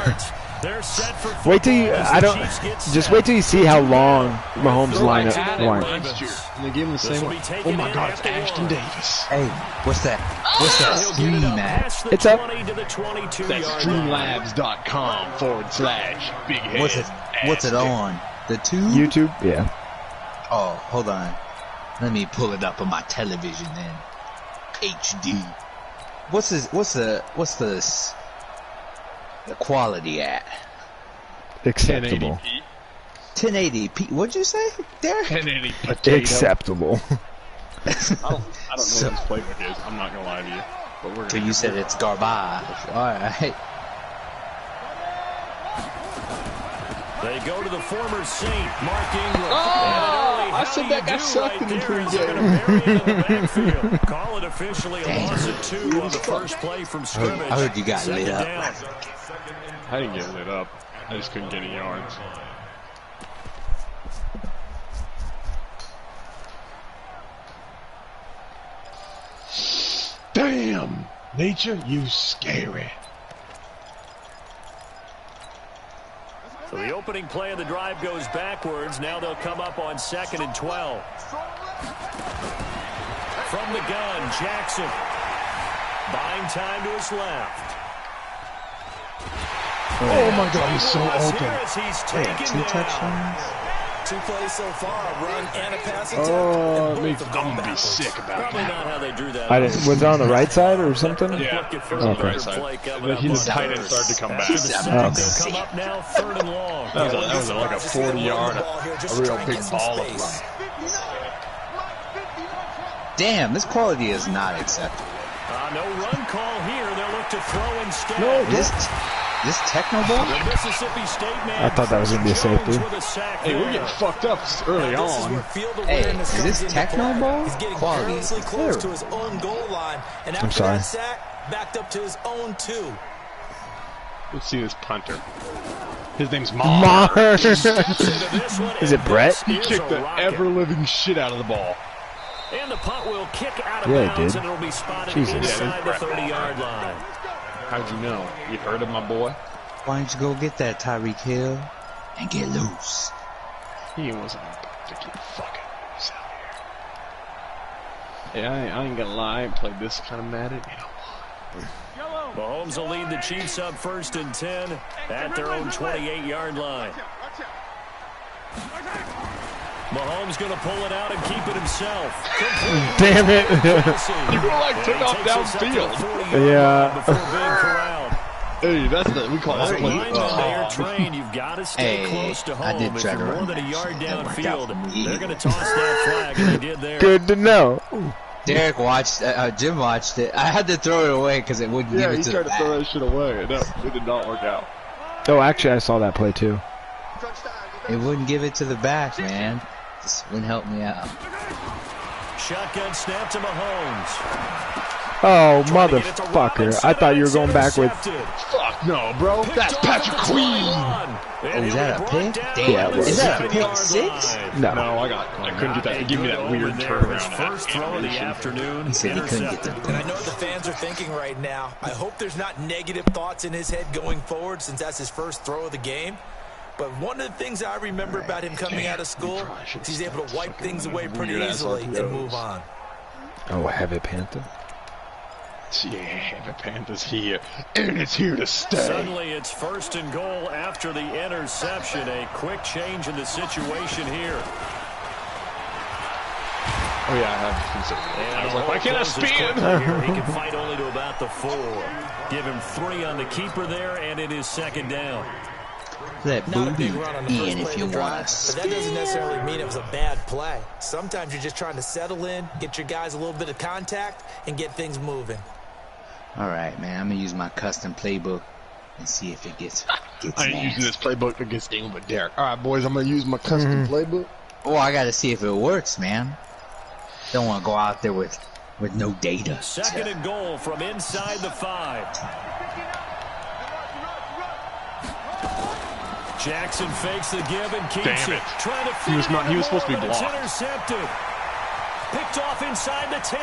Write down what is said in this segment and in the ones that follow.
starts. They're set for wait till you. Just wait till you see how long Mahomes line up. And they gave him the same one. Oh my God, it's Ashton Davis. Hey, what's that? What's that stream at? It's up. That's streamlabs.com/big head. What's it on? The tube? YouTube? Yeah. Oh, hold on. Let me pull it up on my television then. HD. What's the quality at? Acceptable. 1080p. What'd you say, Derek? 1080 potato. Acceptable. I don't know what this playbook is. I'm not gonna lie to you. But So you said it's garbage. Alright. They go to the former Saint, Mark Ingram. Oh, I said that guy sucked in the pregame. Call it officially a loss of 2 on the first play from scrimmage. I heard you got lit up. I didn't get lit up. I just couldn't get any yards. Damn! Nature, you scary. So the opening play of the drive goes backwards. Now they'll come up on 2nd and 12. From the gun, Jackson. Buying time to his left. Oh my God, he's so open. He's taken 2 touchdowns. 2 plays so far, a run and a passing Oh, it makes I'm gonna be sick about Probably that. not how they drew that. Was it on the right side or something? Yeah, it was Okay. on the right side. But he just tight end started to come back. Come up now, 3rd and long. That was like a 40-yard, a real big ball of run. Damn, this quality is not acceptable. No run call here. They'll look to throw instead. No, this techno ball? The Mississippi State man. I thought that was going to be a safety. Hey, we're getting fucked up early on. Hey, is this techno ball? He's getting Quality. perilously close to his own goal line, and after sorry. that sack, backed up to his own 2. Let's see this punter. His name's Mar. Is it Brett? He kicked the ever-living shit out of the ball. And the punt will kick out of Yeah, bounds, it did. and it'll be spotted Jesus. inside the 30-yard line. How'd you know? You heard of my boy? Why don't you go get that Tyreek Hill and get loose? He wasn't about to get fucking loose out here. Hey, I ain't gonna lie, I ain't played this kind of Madden in a while. Mahomes will lead the Chiefs up 1st and 10 at their own 28-yard line. Mahomes going to pull it out and keep it himself. Damn it. You were like took off downfield. Yeah. Hey, that's the we call that play. You've got to stay close to home. I did If try you're to more run than a that yard shit. That worked out downfield, for me. they're going to toss that flag, and they did there. Good to know. Derek watched, Jim watched it. I had to throw it away because it wouldn't give it to he tried to throw that shit away. It did not work out. Oh, actually, I saw that play too. It wouldn't give it to the back, man. This wouldn't help me out. Shotgun snap to Mahomes. Oh, motherfucker. I thought you were going back with... Fuck no, bro. That's Patrick Queen. Oh, is that a pick? Yeah, it was. Is that a pick 6? No. I couldn't get that. He gave me that weird turnaround. First throw of the afternoon. He said he couldn't get that. And I know what the fans are thinking right now. I hope there's not negative thoughts in his head going forward since that's his first throw of the game. But one of the things I remember about him coming out of school is he's able to wipe things away pretty easily and move on. Oh, Heavy Panther. Yeah, the Panthers here, and it's here to stay. Suddenly it's 1st and goal after the interception. A quick change in the situation here. Oh yeah, I have considered. I was like, why can't I spin? He can fight only to about the 4. Give him 3 on the keeper there, and it is 2nd down. That Not a booty big run on the first in play if of you the drive, want but to that doesn't necessarily mean it was a bad play. Sometimes you're just trying to settle in, get your guys a little bit of contact, and get things moving. All right, man. I'm gonna use my custom playbook and see if it gets I ain't using this playbook against anyone but Derek. All right, boys, I'm gonna use my custom playbook. Oh, I gotta see if it works, man. Don't want to go out there with no data. 2nd and goal from inside the 5. Jackson fakes the give and keeps Damn it. Trying to He was supposed to be blocked. It's intercepted. Picked off inside the 10.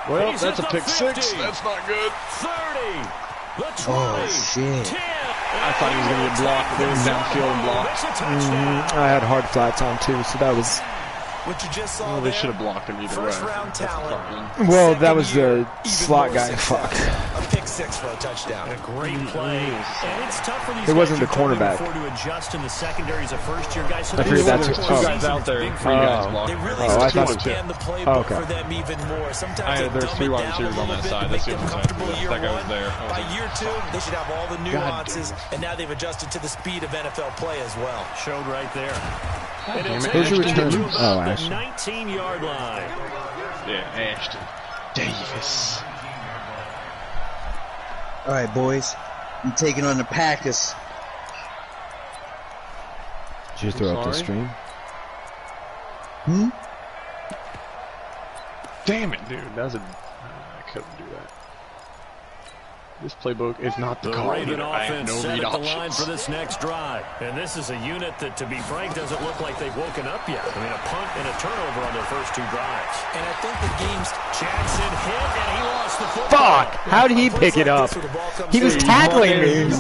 Well, He's that's at a the pick 50. 6. That's not good. 30. The 20. Oh, shit. 10. I thought he was going to get blocked. They went downfield and blocked. I had hard flats on too, so that was. What you just saw They should have blocked him either way. First round talent. Well, that was the slot guy. Fuck. A pick six for a touchdown. A great play. And it's tough for these It wasn't the guys you're cornerback. to adjust in the secondary as a first-year guy. So I figured that's There's two guys out there. Three guys blocked. They really I start thought to expand the playbook for them even more. Sometimes they There's dumb three it wide down receivers a on little that bit side. to That's make the them only comfortable thing. year That guy was one. there. By year two, they should have all the nuances, and now they've adjusted to the speed of NFL play as well. Showed right there. Who's your return? Oh, the Ashton. 19-yard line. Yeah, Ashton Davis. All right, boys. I'm taking on the Packers. Did you throw up the stream? Damn it, dude. I couldn't do that. This playbook is not the call. Raven I have offense no set read at the line options. for this next drive. And this is a unit that, to be frank, doesn't look like they've woken up yet. I mean, a punt and a turnover on their first two drives. And I think the game's Jackson hit, and he lost the football. Fuck! How did he pick it up? He was tackling me.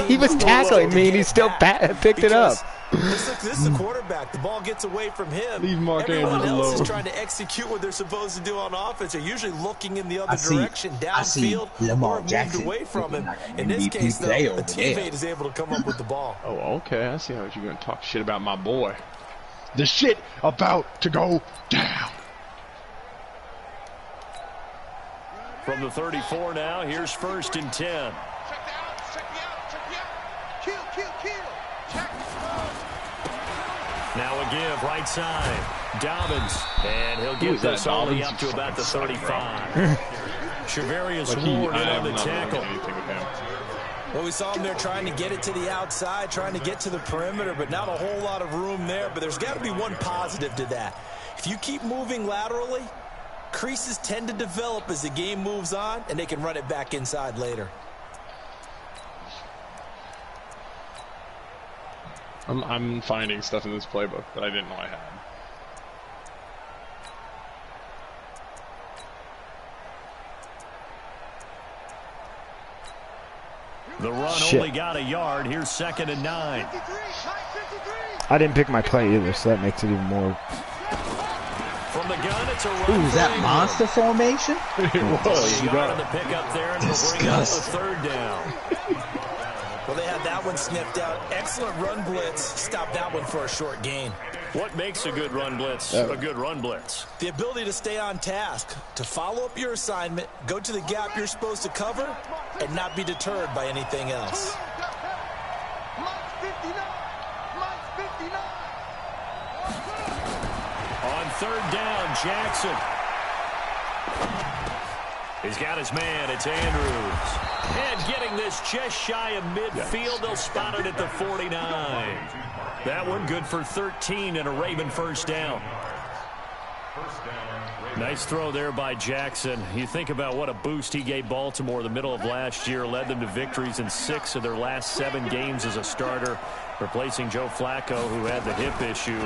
He was tackling me, and he still picked it up. This is the quarterback. The ball gets away from him. Leave Mark Everyone Andrews else is alone. trying to execute what they're supposed to do on offense. They're usually looking in the other I see direction, downfield, Lamar or moved Jackson away from him. like an In this MVP case, though, play the over teammate there. is able to come up with the ball. Oh, okay. I see how you're going to talk shit about my boy. The shit about to go down. From the 34 now, here's 1st and 10. Now a give, right side. Dobbins, and he'll get this only up to about the 35. Shavarius Ward in on the tackle. Well, we saw him there trying to get it to the outside, trying to get to the perimeter, but not a whole lot of room there. But there's got to be one positive to that. If you keep moving laterally, creases tend to develop as the game moves on, and they can run it back inside later. I'm finding stuff in this playbook that I didn't know I had. The run only got a yard. Here's 2nd and 9. I didn't pick my play either, so that makes it even more. From the gun, it's a run. Ooh, is that monster formation? He got the pickup there, and will bring up the 3rd down. Well, they had that one sniffed out. Excellent run blitz. Stop that one for a short gain. What makes a good run blitz a good run blitz? The ability to stay on task, to follow up your assignment, go to the gap you're supposed to cover, and not be deterred by anything else. On 3rd down, Jackson. He's got his man. It's Andrews. And getting this just shy of midfield. They'll spot it at the 49. That one good for 13 and a Raven 1st down. Nice throw there by Jackson. You think about what a boost he gave Baltimore the middle of last year. Led them to victories in 6 of their last 7 games as a starter, replacing Joe Flacco, who had the hip issue.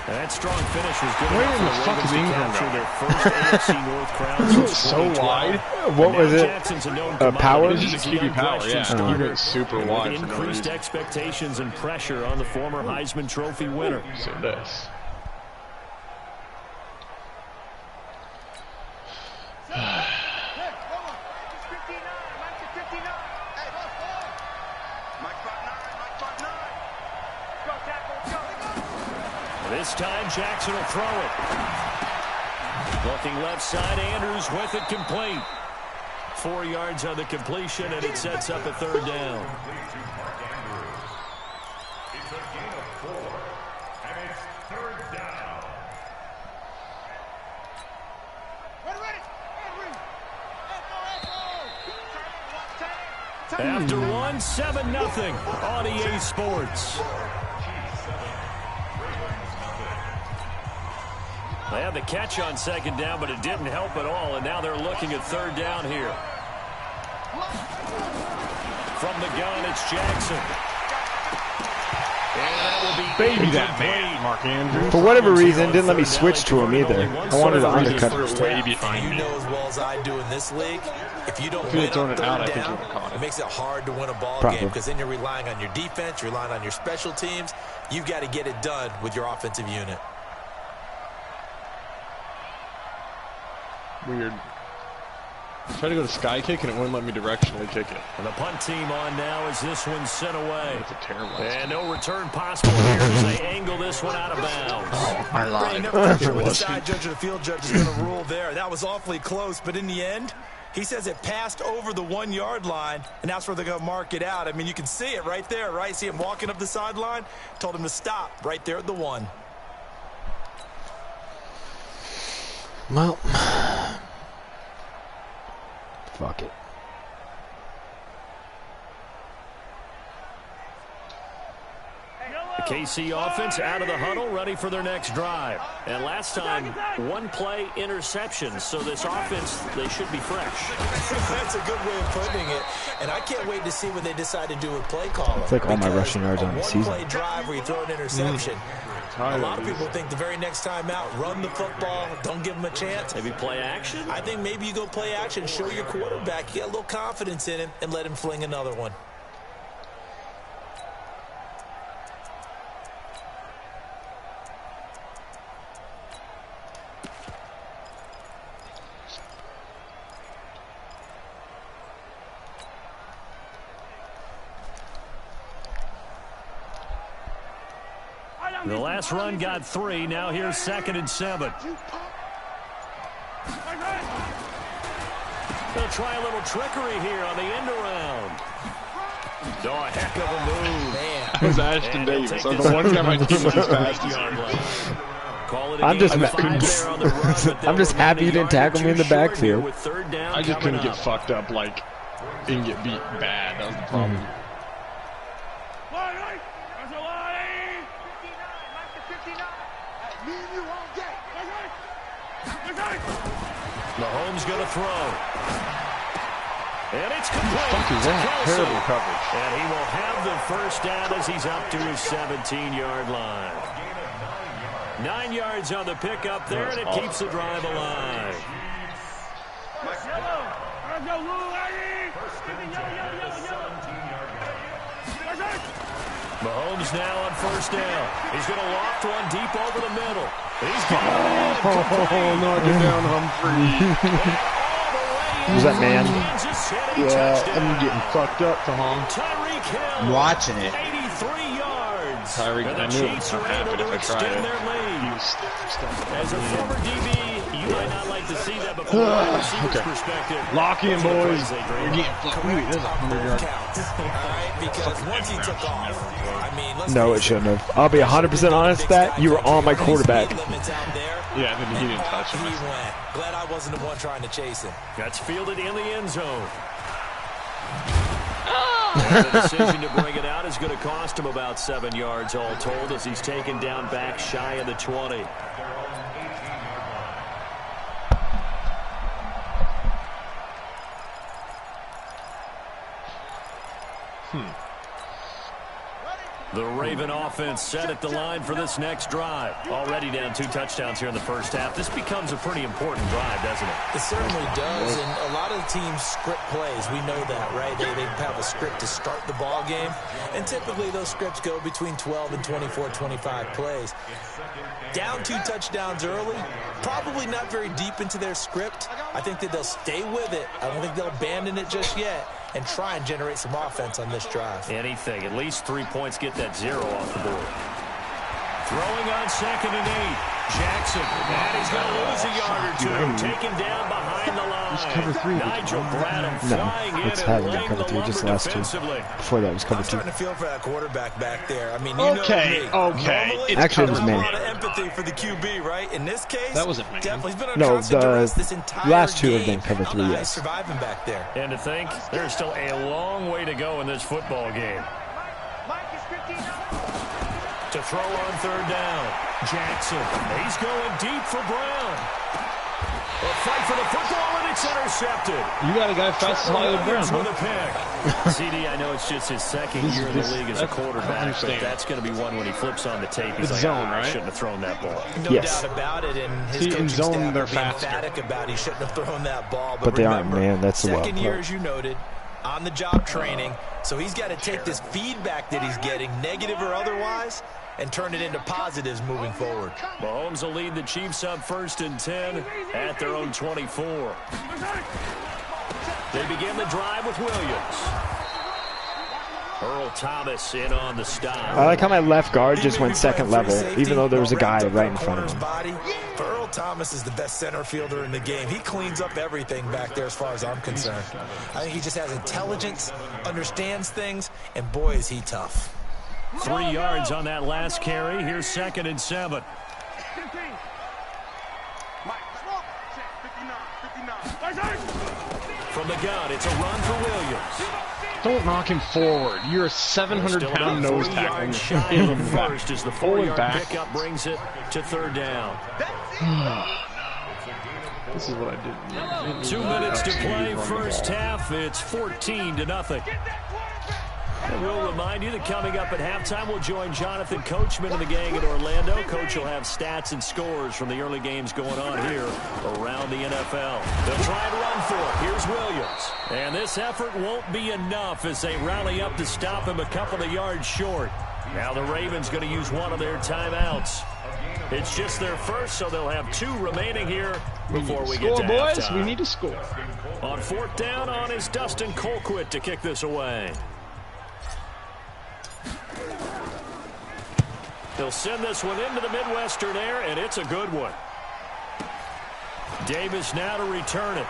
And that strong finish was good enough for the Ravens to capture their first AFC North crown since So 2012. wide. What was it? Jackson's a known Power? It's just a QB power, yeah. He went super wide for no Increased reason. expectations and pressure on the former Heisman Trophy winner. So this. This time Jackson will throw it. Looking left side, Andrews with it complete. 4 yards on the completion, and it sets up a 3rd down. After one, 7-0 on EA Sports. They had the catch on 2nd down, but it didn't help at all, and now they're looking at 3rd down here. From the gun, it's Jackson. Baby that man, Mark Andrews. For whatever reason, didn't let me switch to him either. I wanted to undercut him. Way behind You me. know as well as I do in this league, if you don't If he win had thrown on it out, I third think he down, would have caught it it. makes it hard to win a ball Probably. game because then you're relying on your defense, you're relying on your special teams. You've got to get it done with your offensive unit. Weird. I tried to go to sky kick and it wouldn't let me directionally kick it. And the punt team on now as this one's sent away. That's a terrible. And no return possible here as they angle this one out of bounds. I Ray, lied. never quite sure what the side judge or the field judge is going to rule there. That was awfully close, but in the end, he says it passed over the 1 yard line, and that's where they're going to mark it out. I mean, you can see it right there, right? See him walking up the sideline? Told him to stop right there at the 1. Well, fuck it. The KC offense out of the huddle, ready for their next drive. And last time, one play interception. So this offense, they should be fresh. That's a good way of putting it. And I can't wait to see what they decide to do with play calling. It's like all my rushing yards on the season. A one-play drive where you throw an interception. A lot of people think the very next time out, run the football, don't give them a chance. Maybe play action? I think maybe you go play action, show your quarterback, you got a little confidence in him, and let him fling another one. The last run got 3. Now here's 2nd and 7. They'll try a little trickery here on the end around. Oh, a heck of a move. Man. That was Ashton Davis. So the one guy my team was as fast as I'm just happy you didn't tackle me in the backfield. I just couldn't get fucked up, like, didn't get beat bad. That was the problem. Mahomes going to throw. And it's complete. What the fuck is that? Terrible coverage. And he will have the first down as he's up to his 17-yard line. 9 yards on the pickup there, and it keeps the drive alive. Mahomes now on first down. He's going to loft one deep over the middle. He's got it in. Knock it down, Humphrey. Was that man? Yeah, I'm getting fucked up to Hom. Tyreek Hill. I'm watching it. 83 yards. Tyreek, And the I knew it Chiefs would are happen able to if I tried extend it. their lead. As a former DB, you might not like to see that, but from a receiver's perspective, Lock in, boys. they dream You're getting fucked. Ooh, there's a 100-yard. Counts, all right? Because once he took off, I mean, let's No, it face shouldn't have. I'll be 100% honest that you were on my quarterback. limits out there. Yeah, then he didn't touch He him. went. Glad I wasn't the one trying to chase him. That's fielded in the end zone. The decision to bring it out is going to cost him about 7 yards all told as he's taken down back shy of the 20. The Raven offense set at the line for this next drive. Already down 2 touchdowns here in the first half. This becomes a pretty important drive, doesn't it? It certainly does, and a lot of the teams script plays. We know that, right? They have a script to start the ball game, and typically those scripts go between 12 and 24, 25 plays. Down 2 touchdowns early, probably not very deep into their script. I think that they'll stay with it. I don't think they'll abandon it just yet and try and generate some offense on this drive. Anything. At least 3 points get that 0 off the board. Throwing on 2nd and 8. Jackson. And he's going to lose a yard or 2. Taken down behind the line. cover 3. Nigel Bradham No, flying in it's and having laying been cover the 3, just the lumber last 2. defensively. Before that was I'm cover 2. starting to feel for that quarterback back there. I mean, you Okay, know me. okay. Normally, Actually, it was I have me. a lot of empathy for the QB, right? In this case, That wasn't me. definitely he's been on No, constant the duress this entire last 2 have game. been cover I don't 3, know how yes. he's surviving back there. And to think, there's still a long way to go in this football game. To throw on 3rd down. Jackson. He's going deep for Brown. A fight for the football, and it's It's intercepted. You got a guy fast as Hollywood Brown, With huh? a pick. CD, I know it's just his second year in the league as a quarterback, but that's going to be one when he flips on the tape. He's like, zone, I right? shouldn't have thrown that ball. No doubt about it, and his coaching staff will be emphatic about he shouldn't have thrown that ball. But they aren't, man. That's the second year, as you noted, on-the-job training, so he's got to take this feedback that he's getting, negative or otherwise, and turn it into positives moving forward. Mahomes will lead the Chiefs up 1st and 10 at their own 24. They begin the drive with Williams. Earl Thomas in on the stop. I like how my left guard just went second level, even though there was a guy right in front of him. But Earl Thomas is the best center fielder in the game. He cleans up everything back there as far as I'm concerned. I think he just has intelligence, understands things, and boy, is he tough. 3 yards on that last carry. Here's 2nd and 7. From the gun, it's a run for Williams. Don't knock him forward. You're a 700-pound nose tackle. Shy of the first as the 4-yard pickup brings it to 3rd down. This is what I did. 2 minutes to play, first half. It's 14-0. And we'll remind you that coming up at halftime, we'll join Jonathan Coachman and the gang in Orlando. Coach will have stats and scores from the early games going on here around the NFL. They'll try and run for it. Here's Williams. And this effort won't be enough as they rally up to stop him a couple of yards short. Now the Ravens going to use one of their timeouts. It's just their first, so they'll have 2 remaining here before we get to halftime. Boys, we need to score. On 4th down on is Dustin Colquitt to kick this away. They'll send this one into the Midwestern air, and it's a good one. Davis now to return it.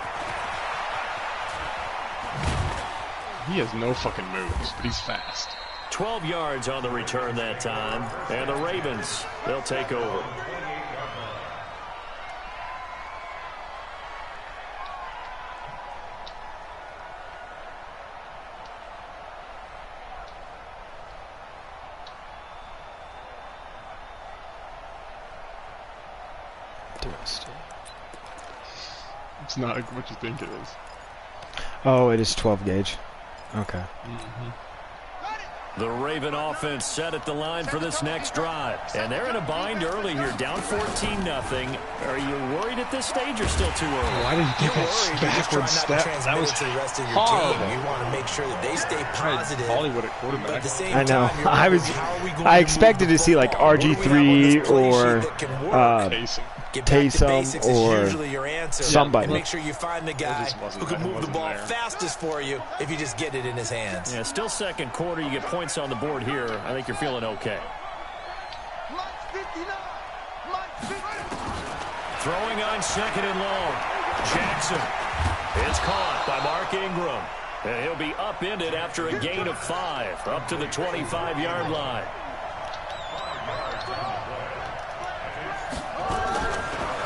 He has no fucking moves, but he's fast. 12 yards on the return that time. And the Ravens, they'll take over. It's not what you think it is. Oh, it is 12 gauge. Okay. The Raven offense set at the line for this next drive. And they're in a bind early here, down 14-0. Are you worried at this stage or still too early? Why did you take that backward step? That was to the rest of your horrible. team. You want to make sure that they stay positive. Hollywood at quarterback. But at the same I know. time, I expected to see like RG3 or Taysom or somebody. Make sure you find the guy who can move the ball fastest for you if you just get it in his hands. Yeah, still second quarter. You get points on the board here. I think you're feeling okay. Throwing on 2nd and long. Jackson. It's caught by Mark Ingram. And he'll be upended after a gain of 5, up to the 25-yard line.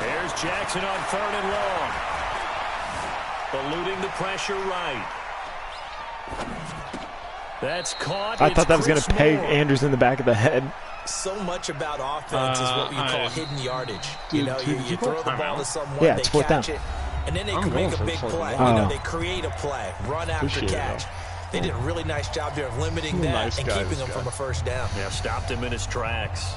There's Jackson on 3rd and long. Eluding the pressure right. That's caught. I thought that was going to peg Andrews in the back of the head. So much about offense is what you call hidden yardage. You know, you throw the ball to someone, they catch it, and then they can make a big play. You know, they create a play, run after catch. They did a really nice job there of limiting that and keeping him from a first down. Yeah, stopped him in his tracks.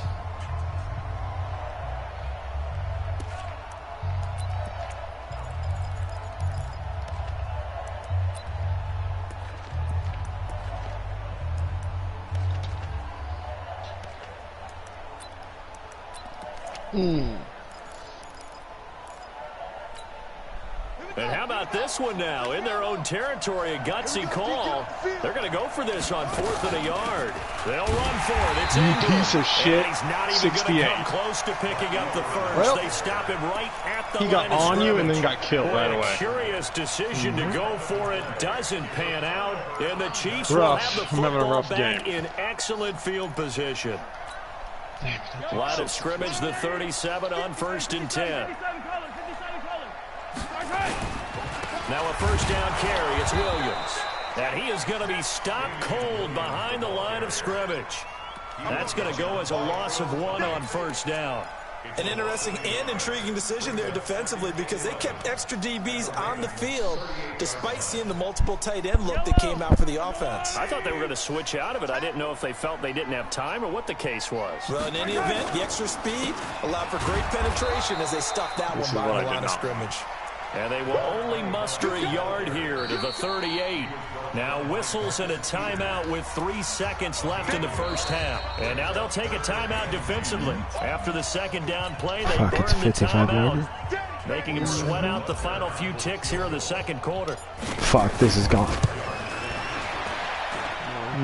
And how about this one now? In their own territory, a gutsy call. They're going to go for this on 4th and a yard. They'll run for it. It's Ingram. Piece of shit. And he's not even going to come close to picking up the first. Well, they stop him right at the line. He got on you and then got killed right away. A curious decision to go for it doesn't pan out. And the Chiefs will have the football back in excellent field position. Line of scrimmage, the 37 on 1st and 10. Now a first down carry. It's Williams. And he is going to be stopped cold behind the line of scrimmage. That's going to go as a loss of 1 on 1st down. An interesting and intriguing decision there defensively because they kept extra DBs on the field despite seeing the multiple tight end look that came out for the offense. I thought they were going to switch out of it. I didn't know if they felt they didn't have time or what the case was. Well, in any event, the extra speed allowed for great penetration as they stuffed that one by the line of scrimmage. And they will only muster a yard here to the 38. Now whistles and a timeout with 3 seconds left in the first half. And now they'll take a timeout defensively. After the second down play, they burn the timeout, making him sweat out the final few ticks here in the second quarter. Fuck, this is gone.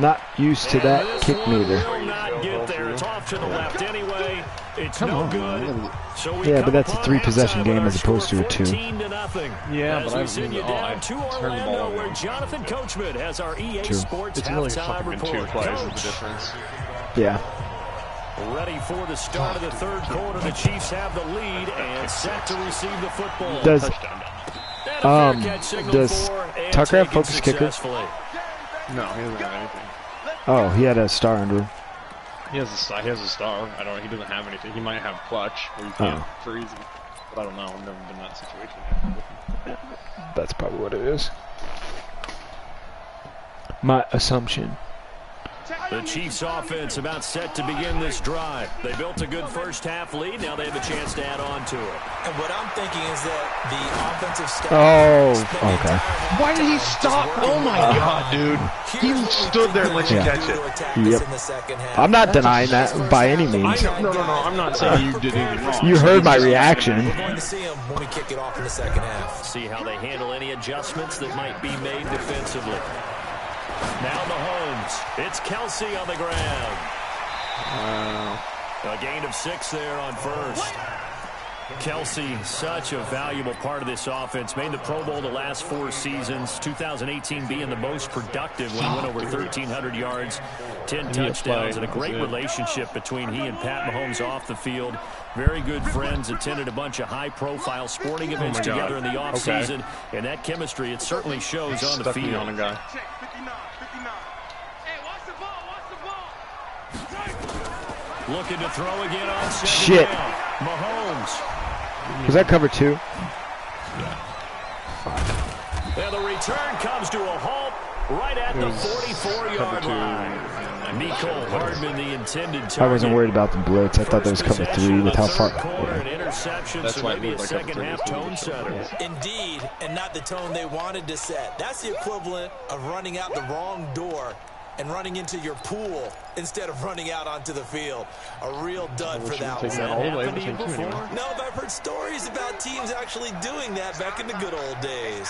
Not used to that kick neither. Will not get there. It's off to the left anyway. It's no good. So yeah, but that's a 3-possession game as opposed to a 2. Yeah, but we send you down to Orlando, where Jonathan Coachman has our EA Sports halftime report. 2 plays is the difference. Yeah. Ready for the start of the third quarter. The Chiefs have the lead and set to receive the football. Does Tucker have focus kicker? No, he doesn't have anything. Oh, he had a star under him. He has a star. I don't. He doesn't have anything. He might have clutch, or you can't freeze him. But I don't know. I've never been in that situation yet. That's probably what it is. My assumption. The Chiefs offense about set to begin this drive. They built a good first half lead. Now they have a chance to add on to it. And what I'm thinking is that the offensive staff... Oh, okay. Why did he stop? Oh my god, dude. He stood there and let you catch it. Yep. I'm not denying that by any means. No, I'm not saying you did anything wrong. You heard my reaction. We're going to see him when we kick it off in the second half. See how they handle any adjustments that might be made defensively. Now Mahomes. It's Kelsey on the ground. A gain of 6 there on first. Kelsey, such a valuable part of this offense. Made the Pro Bowl the last 4 seasons. 2018 being the most productive when he went over 1,300 yards, 10 touchdowns, and a great relationship between he and Pat Mahomes off the field. Very good friends, attended a bunch of high-profile sporting events together in the offseason. And that chemistry, it certainly shows on the field. On a guy. Looking to throw again on second. Shit. Down. Mahomes. Was that cover 2? And the return comes to a halt right at the 44-yard line. Mecole Hardman, the intended target. I wasn't worried about the blitz. I thought that was cover 3 with how far. An interception, That's so why maybe a like second-half tone setter. Indeed, and not the tone they wanted to set. That's the equivalent of running out the wrong door and running into your pool instead of running out onto the field. A real dud for that one. No, but I've heard stories about teams actually doing that back in the good old days.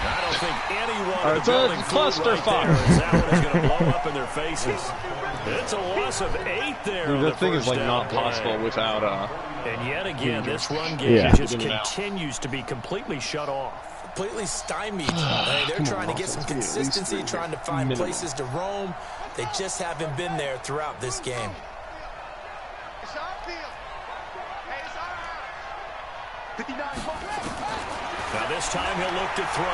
I don't think anyone It's a clusterfuck. That one is going to blow up in their faces. It's a loss of 8 there. Dude, that thing is like not possible without and yet again, this run game just continues to be completely shut off. Completely stymied. They're trying to get some consistency, trying to find places to roam. They just haven't been there throughout this game. Now this time he'll look to throw.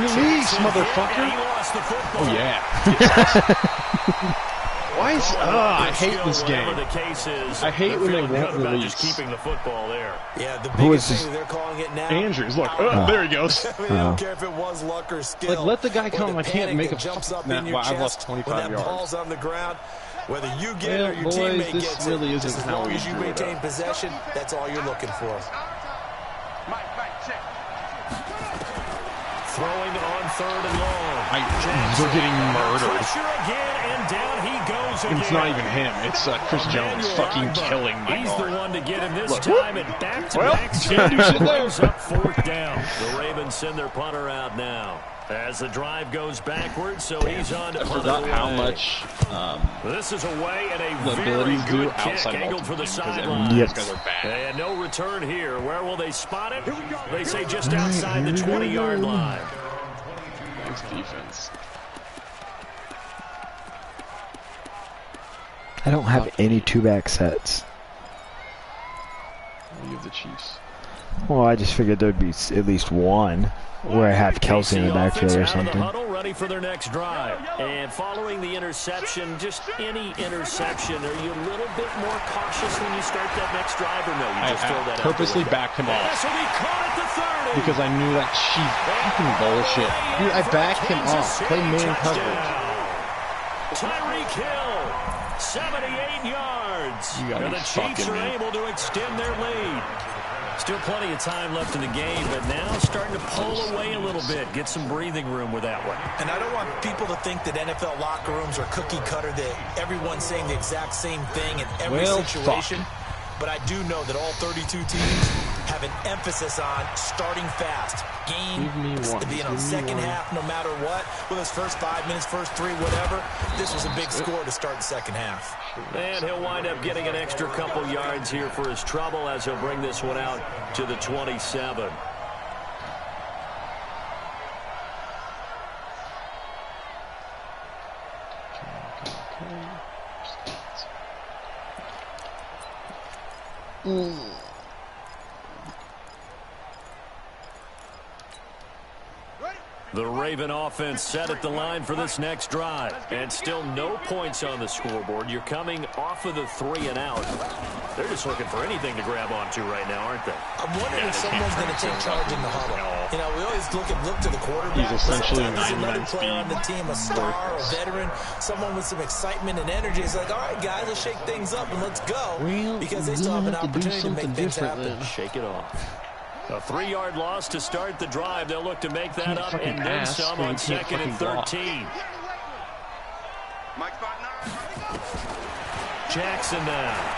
Release, motherfucker. He lost the football. Oh, yeah. Why is... I hate this game. The case is, I hate when they won't release. Just keeping the football there. Yeah, the biggest thing they're calling it now. Andrews, look. There he goes. I mean, I don't care if it was luck or skill. Like, let the guy come. I can't make a... jumps up in your chest I've lost 25 when that yards. ball's on the ground. Whether you get it or your boys, teammate this gets really it, isn't as how long we as you do it. maintain possession, that's all you're looking for. Throwing on third and long. We're getting murdered. Pressure again, and down he goes again. It's not even him. It's Chris Jones fucking killing my He's guard. the one to get him this time, and back-to-back brings up 4th down. The Ravens send their punter out now. As the drive goes backwards, so he's on to punt forgot away. how much This is away and a the very abilities do good kick outside of angled for the ultimate team, sideline. these guys are bad. And no return here. Where will they spot it? They say just outside the 20-yard line. Thanks, defense. I don't have any 2-back sets. You have the Chiefs. Well, I just figured there'd be at least one where I have Kelsey in the backfield or something. Ready for their next drive. And following the interception, just any interception, are you a little bit more cautious when you start that next drive, or no? You just throw that purposely backed him off. This will be caught at the 30. Because I knew that she's fucking bullshit. Dude, I backed him off. Play man coverage. Tyreek Hill, 78 yards. And the Chiefs are able to extend their lead. Still plenty of time left in the game, but now starting to pull away a little bit. Get some breathing room with that one. And I don't want people to think that NFL locker rooms are cookie cutter, that everyone's saying the exact same thing in every situation. But I do know that all 32 teams have an emphasis on starting fast. Games to be in the second half no matter what. With his first 5 minutes, first 3, whatever. This was a big score to start the second half. And he'll wind up getting an extra couple yards here for his trouble as he'll bring this one out to the 27. The Raven offense set at the line for this next drive. And still no points on the scoreboard. You're coming off of the 3 and out. They're just looking for anything to grab onto right now, aren't they? I'm wondering if someone's going to take charge in the huddle. You know, we always look to the quarterback. He's essentially a there's another 9-man player on the team, a star, a veteran, someone with some excitement and energy. It's like, all right, guys, let's shake things up and let's go. Because they still have an opportunity to make things happen. Shake it off. A 3-yard loss to start the drive. They'll look to make that up and then some on 2nd and 13. Jackson now.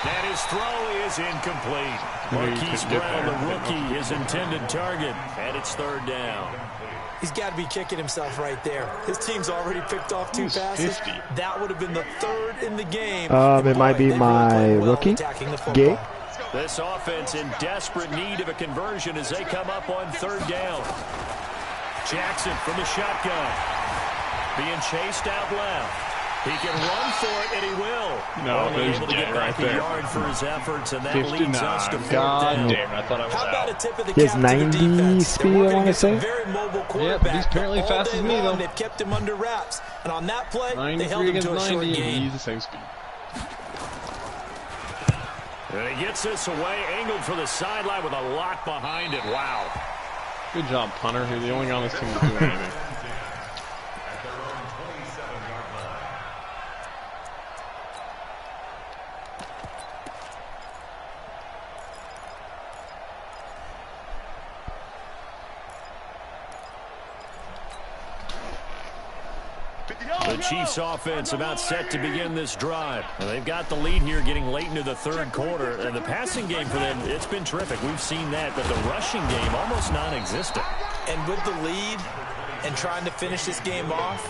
And his throw is incomplete. Marquise Brown, the rookie, his intended target. And it's 3rd down. He's got to be kicking himself right there. His team's already picked off 2 passes. That would have been the 3rd in the game. It might be my rookie, Gay. This offense in desperate need of a conversion as they come up on 3rd down. Jackson from the shotgun. Being chased out left. He can run for it, and he will. No, only able to get back a yard for his efforts, and that leads us to 4th down. Damn, I thought I was How about a out. tip of the He has cap to the 90 defense? speed, I want to say. Very mobile quarterback. He's apparently fast as me, though. They've kept him under wraps, and on that play, they 93 held him against to a 90, short and game. he's the same speed. And he gets this away, angled for the sideline with a lot behind it. Wow. Good job, punter. You're the only guy on this team who's doing anything. The Chiefs offense about set to begin this drive. And they've got the lead here getting late into the 3rd quarter. And the passing game for them, it's been terrific. We've seen that, but the rushing game almost non-existent. And with the lead and trying to finish this game off,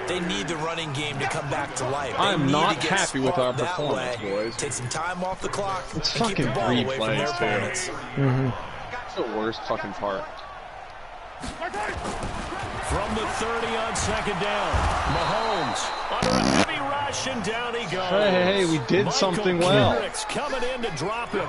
they need the running game to come back to life. I'm not happy with our performance, boys. Take some time off the clock It's and keep the fucking ball 3 away from their plays, too. opponents. That's the worst fucking part. From the 30 on 2nd down, Mahomes under a heavy rush, and down he goes. Hey, we did something well. Kendrick's coming in to drop him.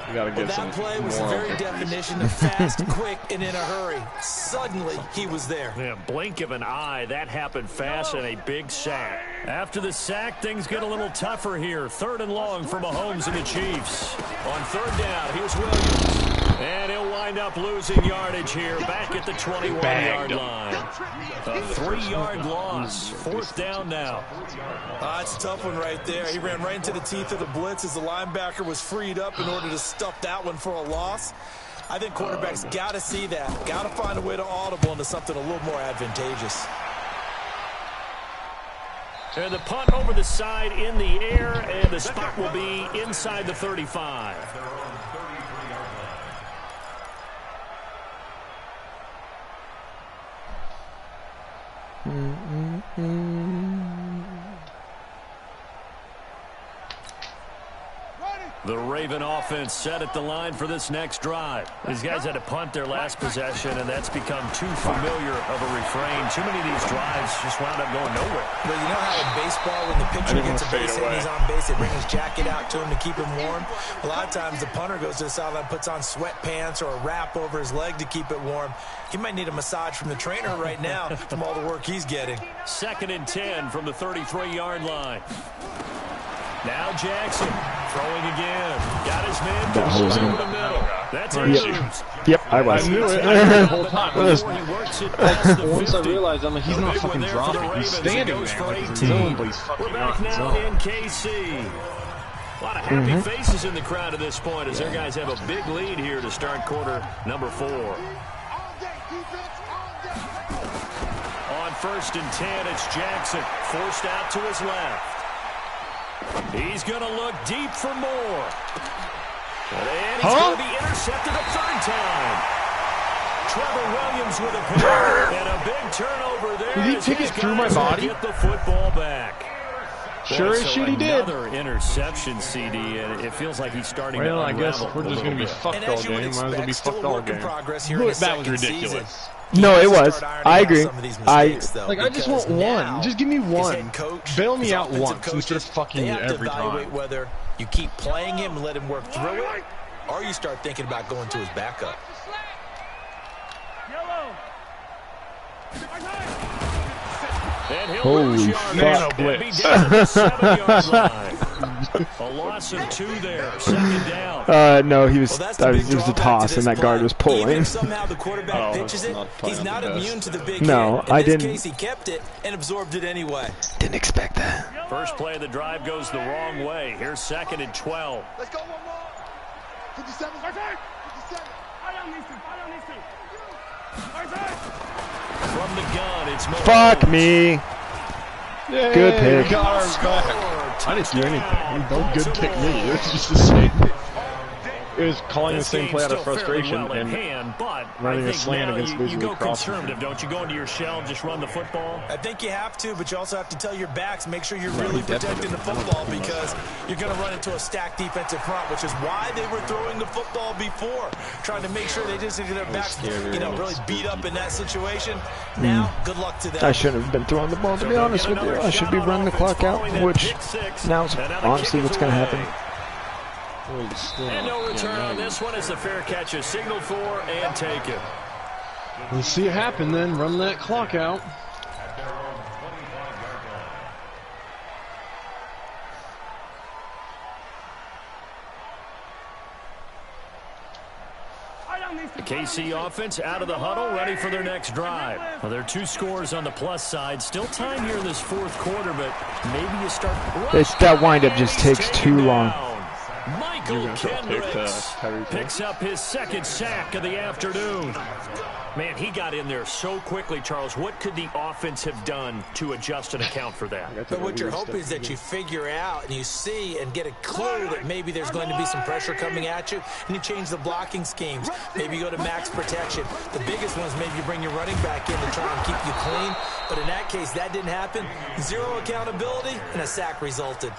We gotta get some That play was the more. very definition of fast, quick, and in a hurry. Suddenly, he was there. Yeah, blink of an eye, that happened fast, and a big sack. After the sack, things get a little tougher here. 3rd and long for Mahomes and the Chiefs. On 3rd down, here's Williams. And he'll wind up losing yardage here, back at the 21-yard line. A 3-yard loss, 4th down now. That's a tough one right there. He ran right into the teeth of the blitz as the linebacker was freed up in order to stuff that one for a loss. I think quarterbacks got to see that. Got to find a way to audible into something a little more advantageous. And the punt over the side in the air, and the spot will be inside the 35. The Raven offense set at the line for this next drive. These guys had to punt their last possession, and that's become too familiar of a refrain. Too many of these drives just wound up going nowhere. Well, you know how in baseball, when the pitcher gets a base hit and he's on base, they bring his jacket out to him to keep him warm? A lot of times the punter goes to the sideline, puts on sweatpants or a wrap over his leg to keep it warm. He might need a massage from the trainer right now from all the work he's getting. 2nd and 10 from the 33-yard line. Now Jackson throwing again. Got his man pushed over the middle. That's issues. Yep, I was. I knew it the whole time. Once I realized, I'm like, he's not fucking dropping. He's standing there like he's zone, but he's fucking not in zone. In KC. A lot of happy faces in the crowd at this point as their guys have a big lead here to start quarter number 4. On 1st and 10, it's Jackson forced out to his left. He's going to look deep for more. And he's going to be intercepted a 3rd time. Trevor Williams with a pick. And a big turnover there. Did he kick it through my body? Get the football back. Sure as shit he did. Another interception, CD, and it feels like he's starting to unravel. Well, I guess we're just going to be fucked all game. Might as well be fucked all game. That was ridiculous. No, it was. I agree. I just want one. Just give me one. Bail me out once instead of fucking me every time. Whether you keep playing him and let him work through it, or you start thinking about going to his backup. Holy fuck. A loss of 2 there. 2nd down. No, he was. It was a toss, and that guard was pulling. Even if somehow the quarterback pitches it, he's not immune to the big no, hit. I In this didn't. case, he kept it and absorbed it anyway. Didn't expect that. First play of the drive goes the wrong way. Here's 2nd and 12. Let's go one more. 57. 57. From the gun, it's Mahomes. Fuck me. Yay, Good pick. Got our back. I didn't do anything. Don't good pick me. It was just the same. It was calling the same play out of frustration and running a slant against you visually go crossing. conservative, don't you? Go into your shell, just run the football. I think you have to, but you also have to tell your backs, make sure you're really protecting the football because you're going to run into a stacked defensive front, which is why they were throwing the football before, trying to make sure they just get their backs, really beat up in that situation. Now, good luck to them. I shouldn't have been throwing the ball, to be honest with you. I should be running the clock out, which now is honestly what's going to happen. And no return on this one as the fair catch is signaled for and taken. We'll see it happen then. Run that clock out. The KC offense out of the huddle, ready for their next drive. Well, there are 2 scores on the plus side. Still time here in this 4th quarter, but maybe you start. That windup just takes too long. Michael Kendricks picks up his 2nd sack of the afternoon. Man, he got in there so quickly, Charles. What could the offense have done to adjust and account for that? But what you're hoping is that you figure out and you see and get a clue that maybe there's going to be some pressure coming at you, and you change the blocking schemes. Maybe you go to max protection. The biggest one is maybe you bring your running back in to try and keep you clean. But in that case, that didn't happen. 0 accountability, and a sack resulted.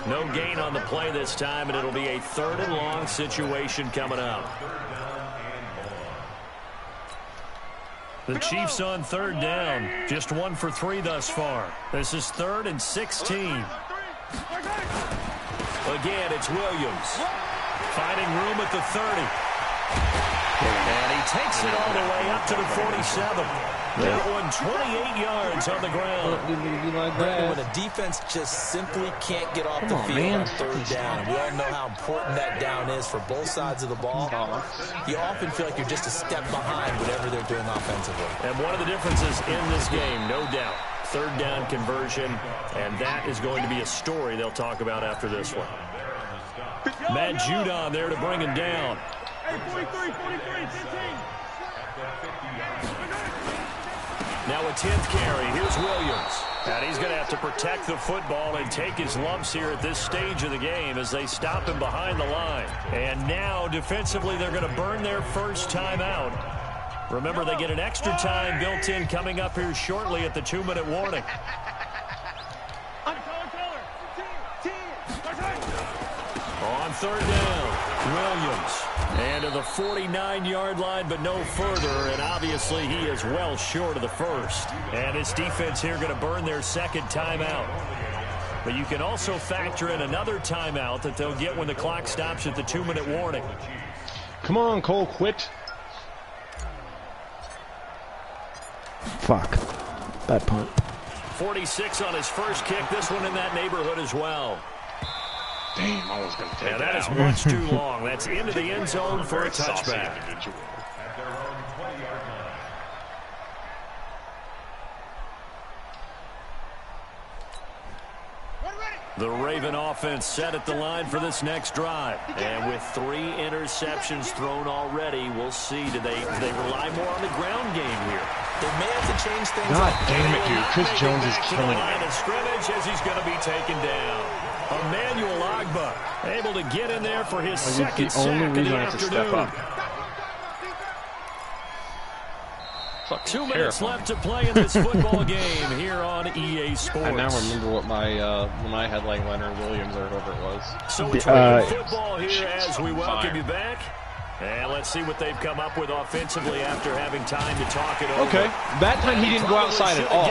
No gain on the play this time, and it'll be a 3rd and long situation coming up. The Chiefs on 3rd down. Just 1 for 3 thus far. This is 3rd and 16. Again, it's Williams. Finding room at the 30. And he takes it all the way up to the 47. That one 28 yards on the ground. When a defense just simply can't get off the field on 3rd down, and we all know how important that down is for both sides of the ball, you often feel like you're just a step behind whatever they're doing offensively. And one of the differences in this game, no doubt, 3rd down conversion, and that is going to be a story they'll talk about after this one. Matt Judon there to bring him down. Hey, 43, 15. Now a 10th carry. Here's Williams. And he's going to have to protect the football and take his lumps here at this stage of the game as they stop him behind the line. And now defensively they're going to burn their first time out. Remember, they get an extra time built in coming up here shortly at the 2-minute warning. On third down. Williams. And to the 49-yard line, but no further. And obviously he is well short of the first. And his defense here going to burn their second timeout. But you can also factor in another timeout that they'll get when the clock stops at the 2-minute warning. Come on, Cole, quit. Fuck. Bad punt. 46 on his first kick. This one in that neighborhood as well. Damn, I was going to take that. That is much too long. That's into the end zone for a touchback. The Raven offense set at the line for this next drive. And with 3 interceptions thrown already, we'll see. Do they rely more on the ground game here? They may have to change things God up. damn it, dude. Chris Jones is killing me. Line of scrimmage as he's going to be taken down. Emmanuel Agba able to get in there for his second sack of the afternoon. 2 minutes left to play in this football game here on EA Sports. I now remember what my when I had like Leonard Williams or whoever it was. So it's football here as we welcome you back. And let's see what they've come up with offensively after having time to talk it over. Okay, that time he didn't go outside at all.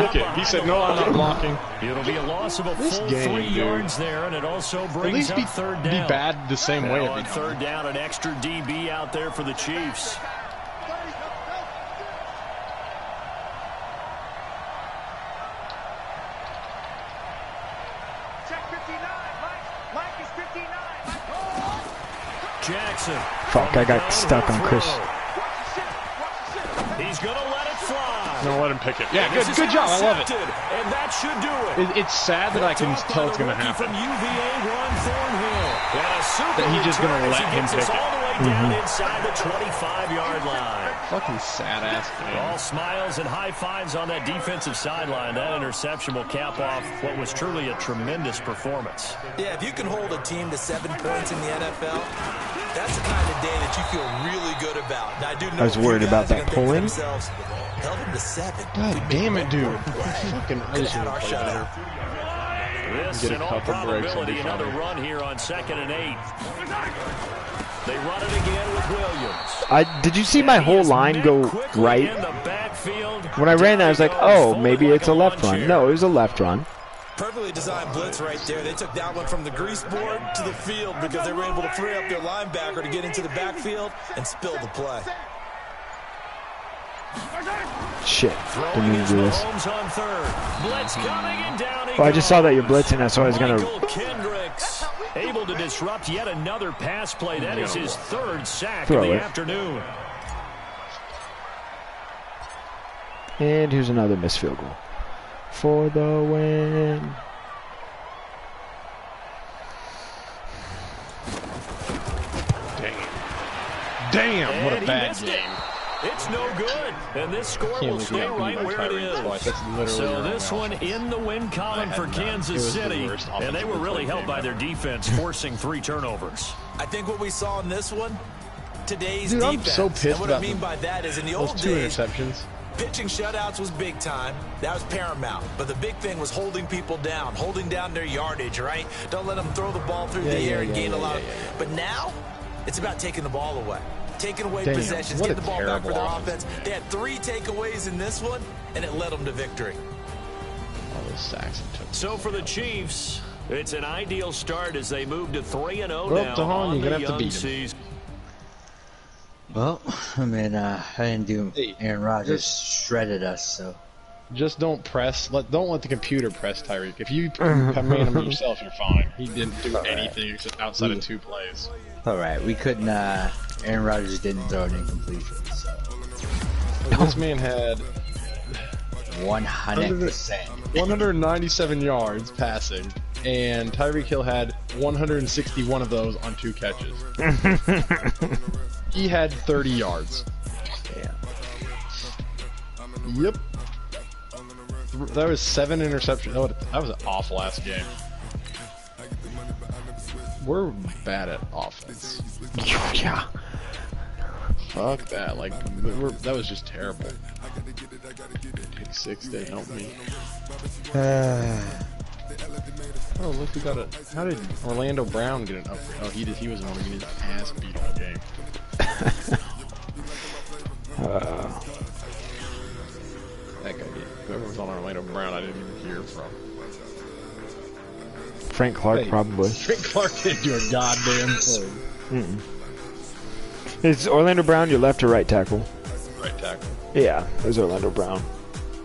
Look at, he said, no, I'm not blocking. It'll be a loss of a full 3 yards there, and it also brings up third down. Be bad the same way. On third down, an extra DB out there for the Chiefs. Jackson. Fuck, I got stuck on Chris. He's going to let it fly. No, let him pick it. Yeah, good job. I love it. And that should do it. It's sad that I can tell it's going to happen. From UVA, Ron Thornhill. That he's just going to let him pick it. All the way down inside the 25-yard line. Fucking sad-ass game. All smiles and high fives on that defensive sideline. That interception will cap off what was truly a tremendous performance. Yeah, if you can hold a team to 7 points in the NFL, that's the kind of day that you feel really good about. Now, I was worried about that pulling. Held them to 7. God damn it, dude. Fucking had our shot out. This, in all probability, another run here on 2nd and 8. They run it again with Williams. Did you see my whole line go right? When I ran that, I was like, oh, maybe it's a left run. No, it was a left run. Perfectly designed blitz right there. They took that one from the grease board to the field because they were able to free up their linebacker to get into the backfield and spill the play. Shit, didn't mean to do this. Oh, I just saw that you're blitzing, that's why I was going to... Kendricks able to disrupt yet another pass play. That is his 3rd sack of the afternoon. And here's another missed field goal. For the win. Damn, what a bad game. It's no good, and this score will stay right where it is. So this one in the win column for Kansas City, and they were really helped by their defense, forcing 3 turnovers. I think what we saw in this one, today's defense. I'm so pissed and what I mean by that is in the old days, interceptions. Pitching shutouts was big time. That was paramount. But the big thing was holding people down, holding down their yardage, right? Don't let them throw the ball through the air and gain a lot. But now, it's about taking the ball away. Taking away possessions, getting the ball back for their offense. They had 3 takeaways in this one, and it led them to victory. All those sacks and took. So for the Chiefs, it's an ideal start as they move to 3-0 now. Well, you're going to have to beat him. Well, I mean, I didn't do Aaron Rodgers shredded us, so. Just don't press. Don't let the computer press Tyreek. If you command him yourself, you're fine. He didn't do anything except outside of 2 plays. All right, we couldn't. Aaron Rodgers didn't throw an incompletion, so. This man had 100%. 197 yards passing, and Tyreek Hill had 161 of those on 2 catches. He had 30 yards. Yeah. Yep. That was 7 interceptions. That was an awful ass game. We're bad at offense. Yeah. Fuck that. Like, that was just terrible. Take 6 to help me. Oh, look, we got it. How did Orlando Brown get an upgrade? Oh, he was the one getting his ass beat all game. That guy did. Whoever was on Orlando Brown, I didn't even hear from. Frank Clark, probably. Frank Clark didn't do a goddamn thing. Is Orlando Brown your left or right tackle? Right tackle. Yeah, it was Orlando Brown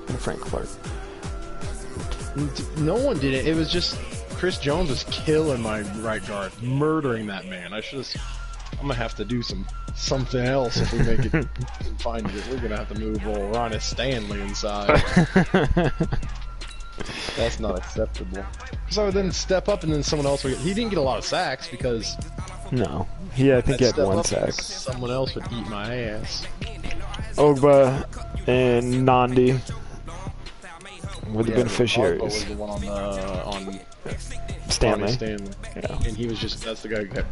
and Frank Clark. No one did it. It was just Chris Jones was killing my right guard, murdering that man. I'm gonna have to do something else if we make it and find it. We're gonna have to move old Ron Stanley inside. That's not acceptable. So I would then step up and then someone else would he didn't get a lot of sacks because no. Yeah, I think he had one sack. Someone else would eat my ass. Ogba and Nandi were the beneficiaries. Ogba was the one on Stanley. Yeah. And he was that's the guy who kept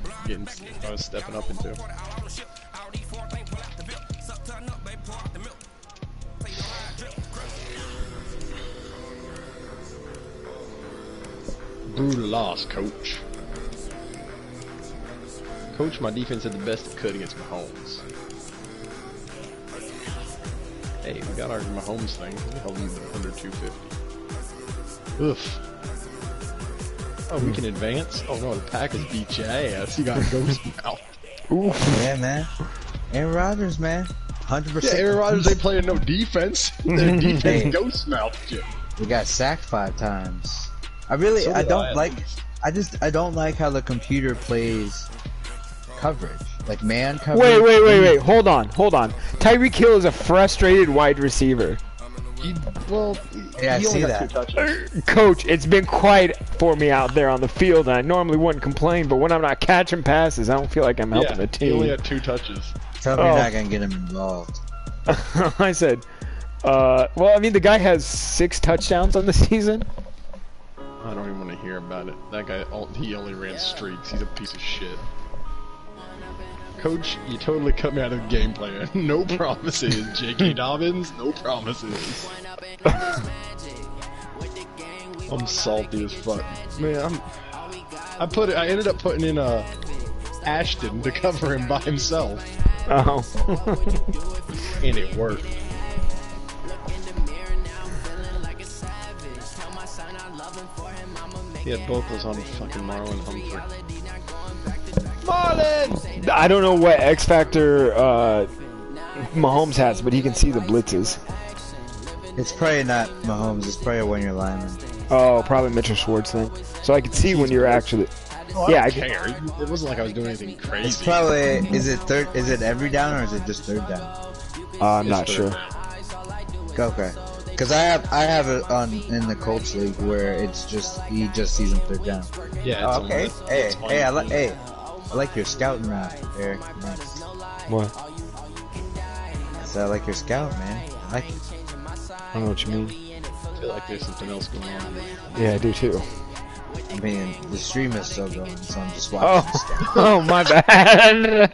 I was stepping up into. Brutal loss, coach. Coach, my defense did the best it could against Mahomes. Hey, we got our Mahomes thing. We held him under 250. Oof. Oh, we can advance? Oh no, the Packers beat your ass. You got ghost mouth. Oof. Yeah, man. Aaron Rodgers, man. 100%. Yeah, Aaron Rodgers ain't playing no defense. Their defense ghost mouth shit. We got sacked 5 times. I don't like how the computer plays coverage. Like man coverage. Wait. Hold on. Tyreek Hill is a frustrated wide receiver. I see that. Coach, it's been quiet for me out there on the field, and I normally wouldn't complain, but when I'm not catching passes, I don't feel like I'm helping the team. He only had 2 touches. Tell me you're not gonna get him involved. I said, well, I mean, the guy has 6 touchdowns on the season. I don't even want to hear about it. That guy, he only ran streaks. He's a piece of shit. Coach, you totally cut me out of the game plan. No promises. J.K. Dobbins, no promises. I'm salty as fuck. Man, I ended up putting in Ashton to cover him by himself. Oh. And it worked. He had both those on fucking Marlon Humphrey. Marlon! I don't know what X Factor Mahomes has, but he can see the blitzes. It's probably not Mahomes, it's probably a one-year lineman. Oh, probably Mitchell Schwartz then. So I can see when you're actually... Oh, I don't care. It wasn't like I was doing anything crazy. It's probably... Is it every down or is it just third down? I'm not sure. Okay. Because I have it in the Colts league where it's just he just sees him third down. Yeah. It's okay. I like your scouting route, Eric. Nice. What? So I like your scout, man. I like it. I don't know what you mean. I feel like there's something else going on here. Yeah, I do too. I mean, the stream is still going, so I'm just watching. Oh, my bad.